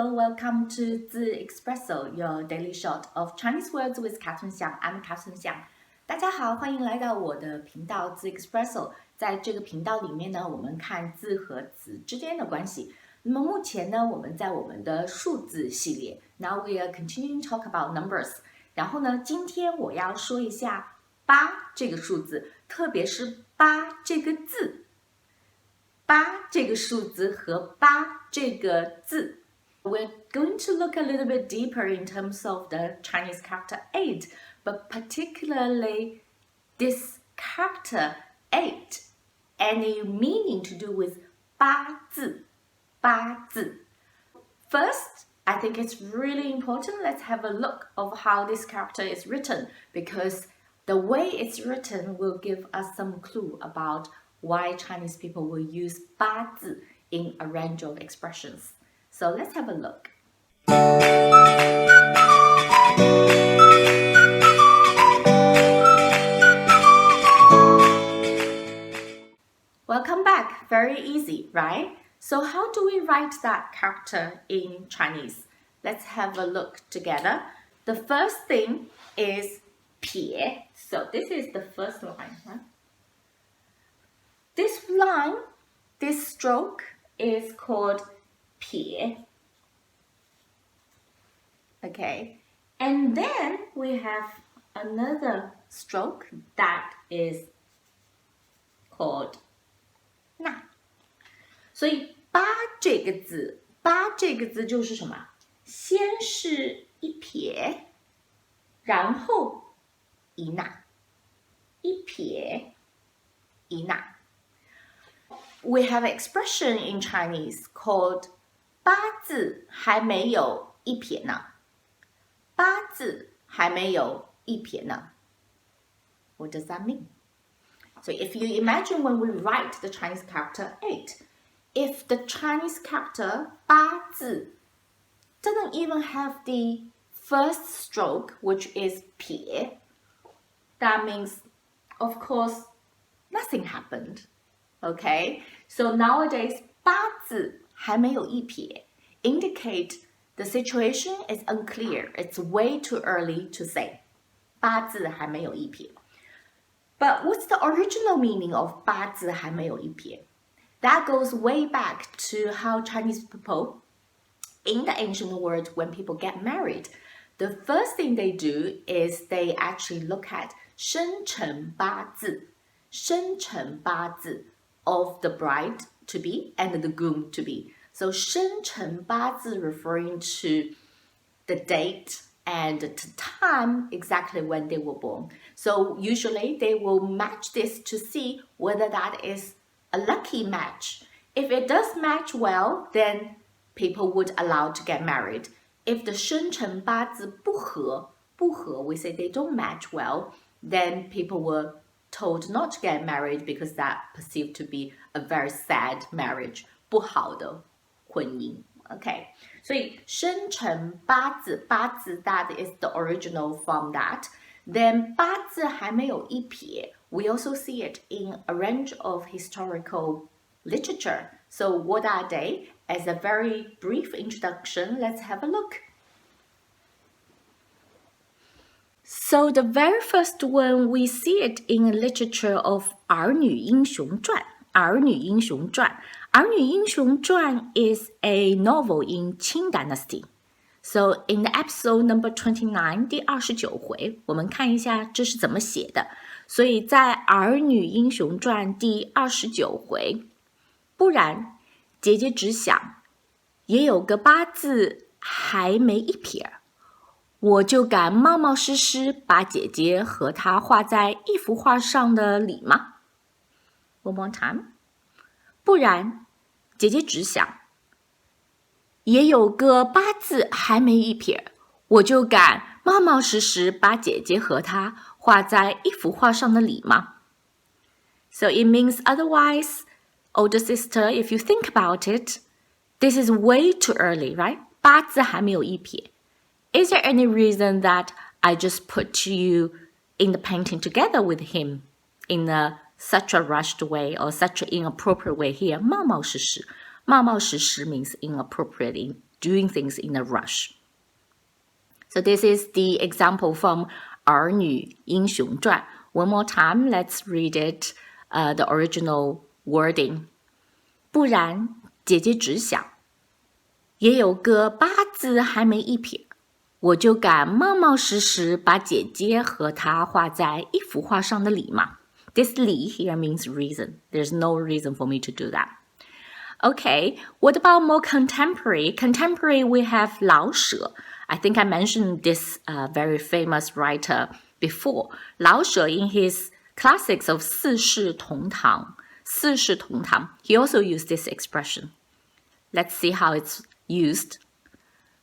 Hello, welcome to 字 Espresso, your daily shot of Chinese words with 卡村祥。I'm 卡村祥。大家好，欢迎来到我的频道字 Espresso。在这个频道里面呢，我们看字和词之间的关系。那么目前呢，我们在我们的数字系列 ，Now we are continuing talk about numbers。然后呢，今天我要说一下8这个数字，特别是8这个字。8这个数字和8这个字。We're going to look a little bit deeper in terms of the Chinese character 8, but particularly this character 8, any meaning to do with 八字. First, I think it's really important. Let's have a look of how this character is written, because the way it's written will give us some clue about why Chinese people will use 八字 in a range of expressions. So let's have a look. Welcome back. Very easy, right? So how do we write that character in Chinese? Let's have a look together. The first thing is 撇. So this is the first line, right? This line, this stroke is called 撇. Okay, and then we have another stroke that is called 捺. 所以八这个字就是什么？先是一撇，然后一捺，一撇一捺。We have an expression in Chinese called 八字还没有一撇呢。八字还没有一撇呢。What does that mean? So if you imagine when we write the Chinese character 8, if the Chinese character 八字 doesn't even have the first stroke, which is 撇, that means, of course, nothing happened. Okay, so nowadays 八字还没有一撇 indicate the situation is unclear. It's way too early to say. 八字还没有一撇. But what's the original meaning of 八字还没有一撇? That goes way back to how Chinese people, in the ancient world, when people get married, the first thing they do is they actually look at 生辰八字, 生辰八字 of the bride to be and the groom to be. So 生辰八字 referring to the date and the time exactly when they were born. So usually they will match this to see whether that is a lucky match. If it does match well, then people would allow to get married. If the 生辰八字不合, we say they don't match well, then people were told not to get married because that perceived to be a very sad marriage. 不好的婚姻. Okay, 所以生辰八字 that is the original from that. Then 八字还没有一撇 we also see it in a range of historical literature. So what are they? As a very brief introduction, let's have a look. So the very first one, we see it in literature of 儿女英雄传. 儿女英雄传. 儿女英雄传 is a novel in Qing Dynasty. So in the episode number 29, 第29回, 我们看一下这是怎么写的。所以在儿女英雄传第29回，不然姐姐只想也有个八字还没一撇，我就敢冒冒失失把姐姐和她画在一幅画上的理吗？ One more time. 不然姐姐只想也有个八字还没一撇，我就敢冒冒失失把姐姐和她画在一幅画上的理吗？ So it means otherwise, older sister, if you think about it, this is way too early, right? 八字还没有一撇. Is there any reason that I just put you in the painting together with him in such a rushed way or such an inappropriate way here? 冒冒失失 means inappropriate doing things in a rush. So this is the example from 儿女英雄传. One more time, let's read it, the original wording. 不然姐姐只想也有个八字还没一撇，我就敢冒冒失失把姐姐和她画在一幅画上的理嘛。This 理 here means reason. There's no reason for me to do that. Okay, what about more contemporary? Contemporary, we have 老舍. I think I mentioned this very famous writer before. 老舍 in his classics of 四世同堂, 四世同堂, he also used this expression. Let's see how it's used.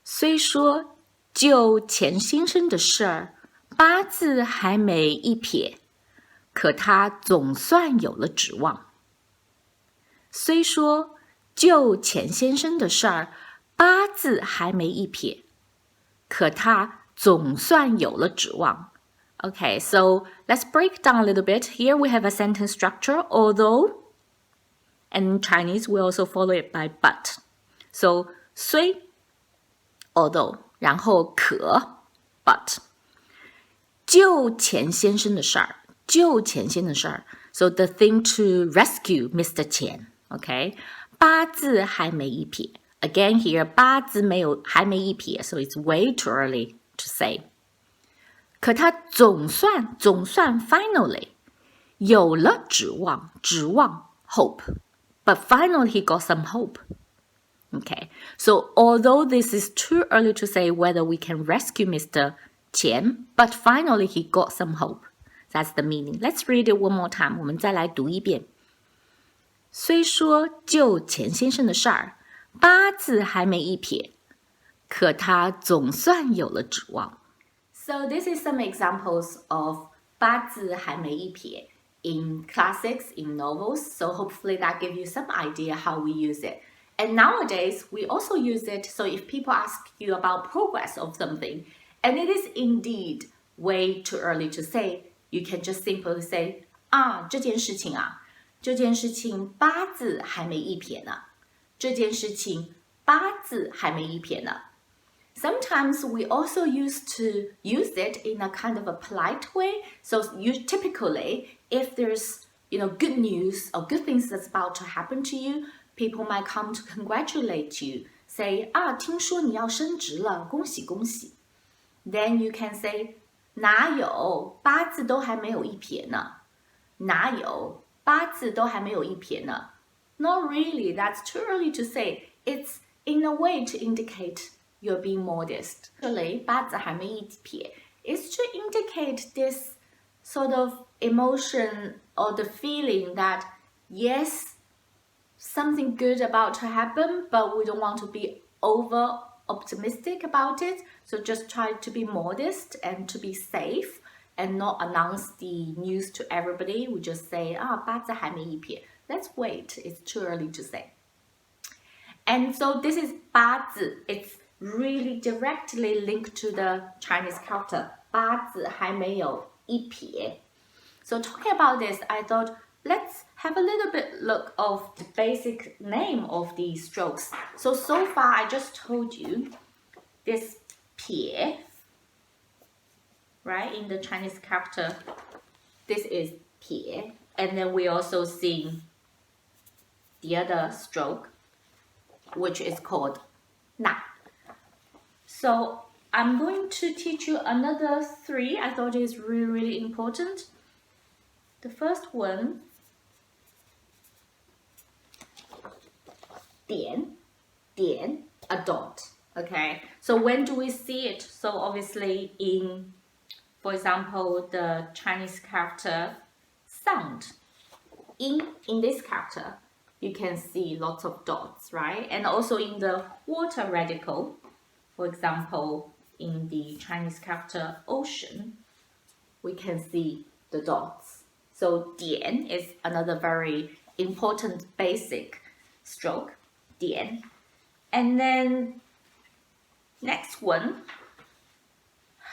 虽说就钱先生的事儿，八字还没一撇，可他总算有了指望。虽说就钱先生的事儿，八字还没一撇，可他总算有了指望。Okay, so let's break down a little bit. Here we have a sentence structure, although, and in Chinese we also follow it by but. So, 虽 although, 然后可 but. 救钱先生的事儿，救钱先生的事儿。So the thing to rescue Mr. Qian, okay? 八字还没一撇. Again here, 八字没有还没一撇, so it's way too early to say. 可他总算 finally 有了指望 hope. But finally he got some hope. Okay, so although this is too early to say whether we can rescue Mr. Qian, but finally he got some hope. That's the meaning. Let's read it one more time. 我们再来读一遍。虽说就钱先生的事儿，八字还没一撇，可他总算有了指望。So this is some examples of 八字还没一撇 in classics, in novels. So hopefully that gives you some idea how we use it. And nowadays, we also use it, so if people ask you about progress of something, and it is indeed way too early to say, you can just simply say, 这件事情八字还没一撇呢。这件事情八字还没一撇呢。Sometimes we also used to use it in a kind of a polite way. So typically, if there's good news or good things that's about to happen to you, people might come to congratulate you, say, 听说你要升职了，恭喜恭喜。Then you can say, 哪有，八字都还没有一撇呢。哪有，八字都还没有一撇呢。Not really, that's too early to say. It's in a way to indicate you're being modest. Actually, 八字还没一撇 is to indicate this sort of emotion or the feeling that, yes, something good about to happen, but we don't want to be over optimistic about it. So just try to be modest and to be safe and not announce the news to everybody. We just say, 八字还没一撇. Let's wait. It's too early to say. And so this is 八字. It's really directly linked to the Chinese character. 八字还没有一撇. So talking about this, I thought, let's have a little bit look of the basic name of these strokes. So far I just told you this 撇, right? In the Chinese character, this is 撇. And then we also see the other stroke, which is called 那. So I'm going to teach you another 3. I thought it is really, really important. The first one, 点, a dot. Okay, so when do we see it? So obviously in, for example, the Chinese character sound. In this character, you can see lots of dots, right? And also in the water radical, for example, in the Chinese character ocean, we can see the dots. So 点 is another very important basic stroke, 点. And then next one,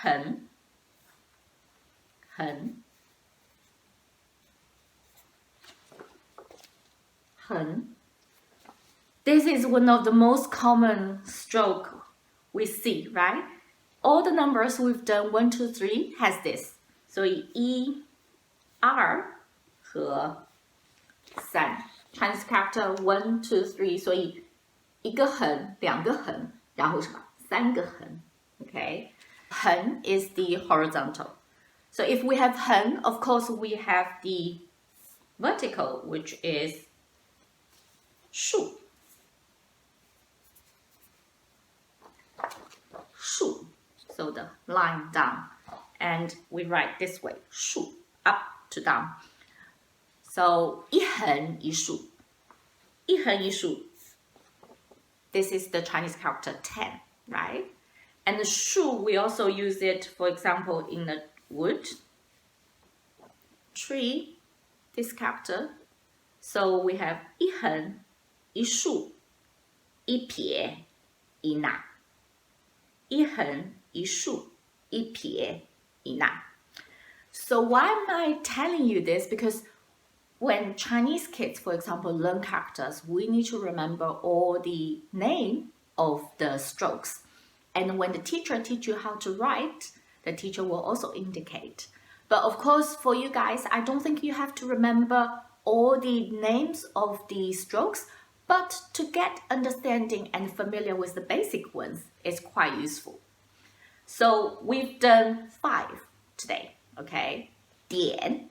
横, 横. This is one of the most common stroke we see, right? All the numbers we've done 1, 2, 3 has this. 所以1、2和3 Chinese character 1, 2, 3， 所以一个横、两个横，然后什么？三个横 ，OK？ 横 is the horizontal. So if we have 横, of course we have the vertical, which is 竖。竖 So the line down, and we write this way, 竖 up to down. So 一横一竖，一横一竖。This is the Chinese character 10, right? And the 竖 we also use it, for example, in the wood, tree, this character. So we have 一横一竖，一撇一捺。一横一竖一撇一捺。So why am I telling you this? Because when Chinese kids, for example, learn characters, we need to remember all the name of the strokes. And when the teacher teach you how to write, the teacher will also indicate. But of course, for you guys, I don't think you have to remember all the names of the strokes, but to get understanding and familiar with the basic ones is quite useful. So we've done 5 today, okay? 点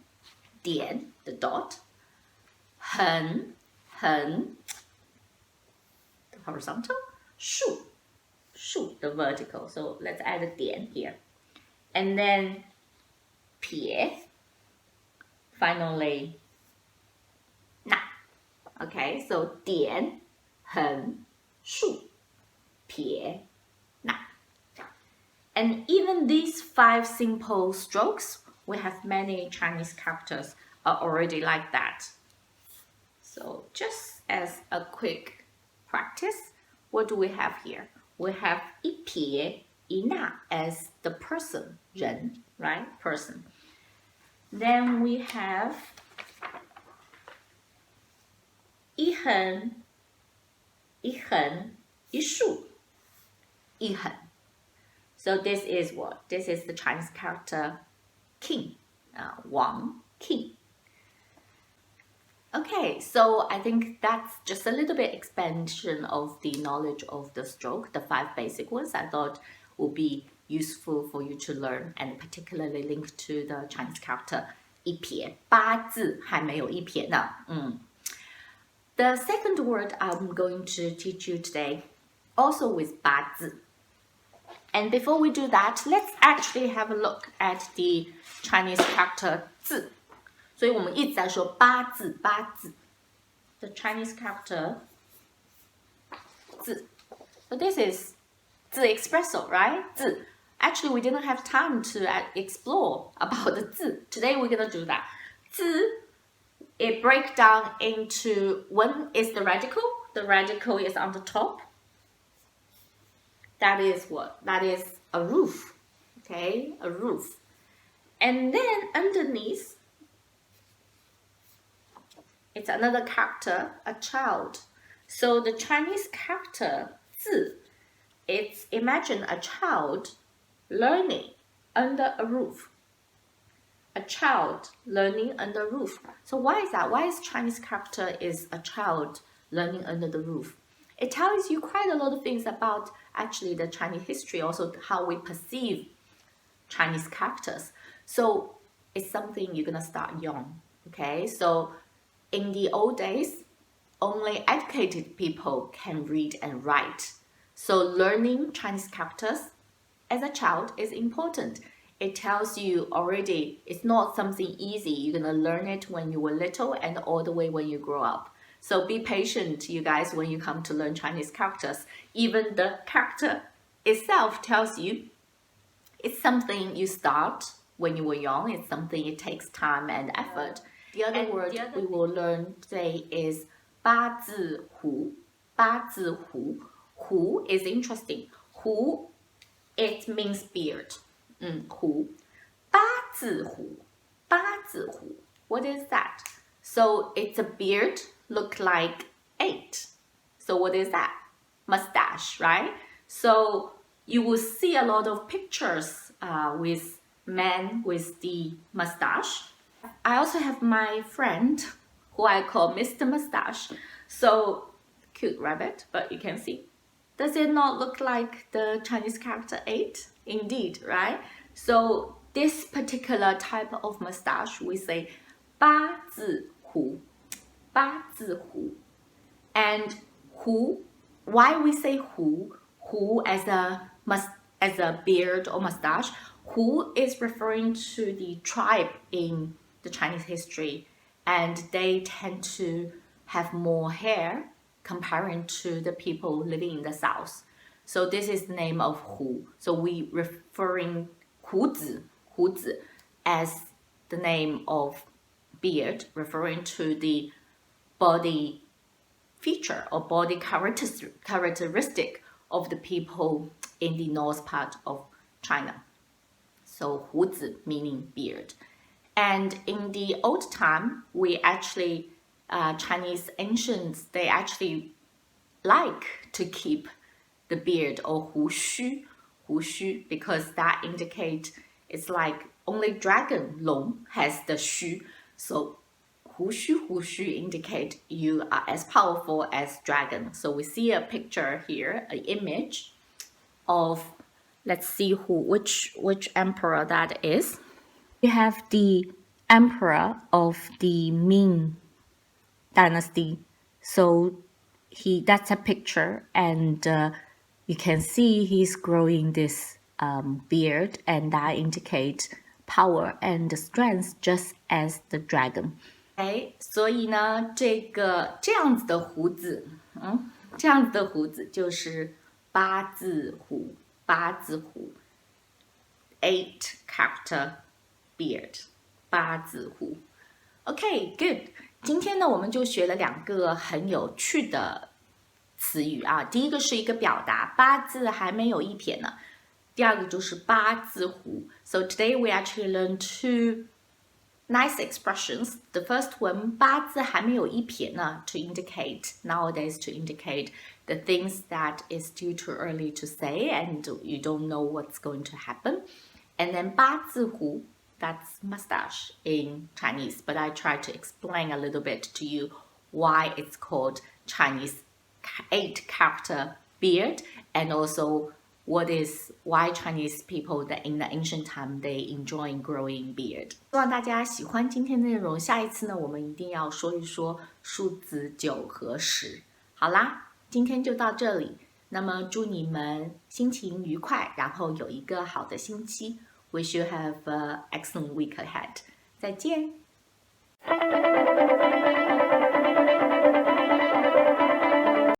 the dot, 横 the horizontal, 竖 the vertical. So let's add a 点 here. And then 撇, finally 捺. Okay, so 点 横 竖 撇 捺. And even these 5 simple strokes, we have many Chinese characters are already like that. So just as a quick practice, what do we have here? We have 一撇一捺 as the person, 人, right? Person. Then we have 一横一横一竖一横. So this is what? This is the Chinese character king, Wang, king. Okay, so I think that's just a little bit expansion of the knowledge of the stroke, the 5 basic ones I thought would be useful for you to learn, and particularly linked to the Chinese character 一撇，八字还没有一撇呢。The second word I'm going to teach you today, also with 八字. And before we do that, let's actually have a look at the Chinese character 字. 所以我们一直在说八字，八字。The Chinese character 字. So this is 字 espresso, right? 字. Actually, we didn't have time to explore about the 字. Today we're going to do that. 字, it breaks down into, one is the radical. The radical is on the top. That is what? That is a roof, okay? A roof. And then underneath, it's another character, a child. So the Chinese character 字, it's imagine a child learning under a roof. A child learning under a roof. So why is that? Why is Chinese character is a child learning under the roof? It tells you quite a lot of things about actually the Chinese history, also how we perceive Chinese characters. So it's something you're gonna start young, okay? So in the old days, only educated people can read and write. So learning Chinese characters as a child is important. It tells you already it's not something easy. You're gonna learn it when you were little and all the way when you grow up. So be patient, you guys, when you come to learn Chinese characters. Even the character itself tells you it's something you start when you were young. It's something it takes time and effort. The other word we will learn today is 八字胡. 八字胡. Hu is interesting. Hu, it means beard. 胡. 八字胡. 八字胡. What is that? So it's a beard look like 8. So what is that? Mustache, right? So you will see a lot of pictures with men with the mustache. I also have my friend who I call Mr. Mustache. So cute rabbit, but you can see. Does it not look like the Chinese character 8? Indeed, right? So this particular type of mustache, we say 八字胡, 八字胡. And hu, why we say hu as a beard or mustache? Hu is referring to the tribe in the Chinese history, and they tend to have more hair comparing to the people living in the south. So this is the name of hu. So we referring 胡子 as the name of beard, referring to the body feature or body characteristic of the people in the north part of China. So 胡子 meaning beard. And in the old time, we actually, Chinese ancients, they actually like to keep the beard or 胡须, because that indicates it's like only dragon 龙 has the 须. So 胡须 indicate you are as powerful as dragon. So we see a picture here, an image of, let's see which emperor that is. We have the emperor of the Ming dynasty. So that's a picture, and you can see he's growing this beard, and that indicates power and strength just as the dragon. 所以呢，这样子的胡子，这样子的胡子就是八字胡，8 character beard, 八字胡。OK, good. 今天呢，我们就学了2个很有趣的词语啊。第一个是一个表达，八字还没有一撇呢。第二个就是八字胡。So today we actually learn 2 nice expressions. The first one, 八字还没有一撇呢, to indicate, nowadays to indicate the things that is still too early to say and you don't know what's going to happen. And then 八字胡, that's mustache in Chinese, but I try to explain a little bit to you why it's called Chinese 8 character beard, and also why Chinese people that in the ancient time they enjoy growing beard. 希望大家喜欢今天的内容，下一次呢，我们一定要说一说数字9和10。好啦，今天就到这里。那么祝你们心情愉快，然后有一个好的星期。Wish you have an excellent week ahead. 再见。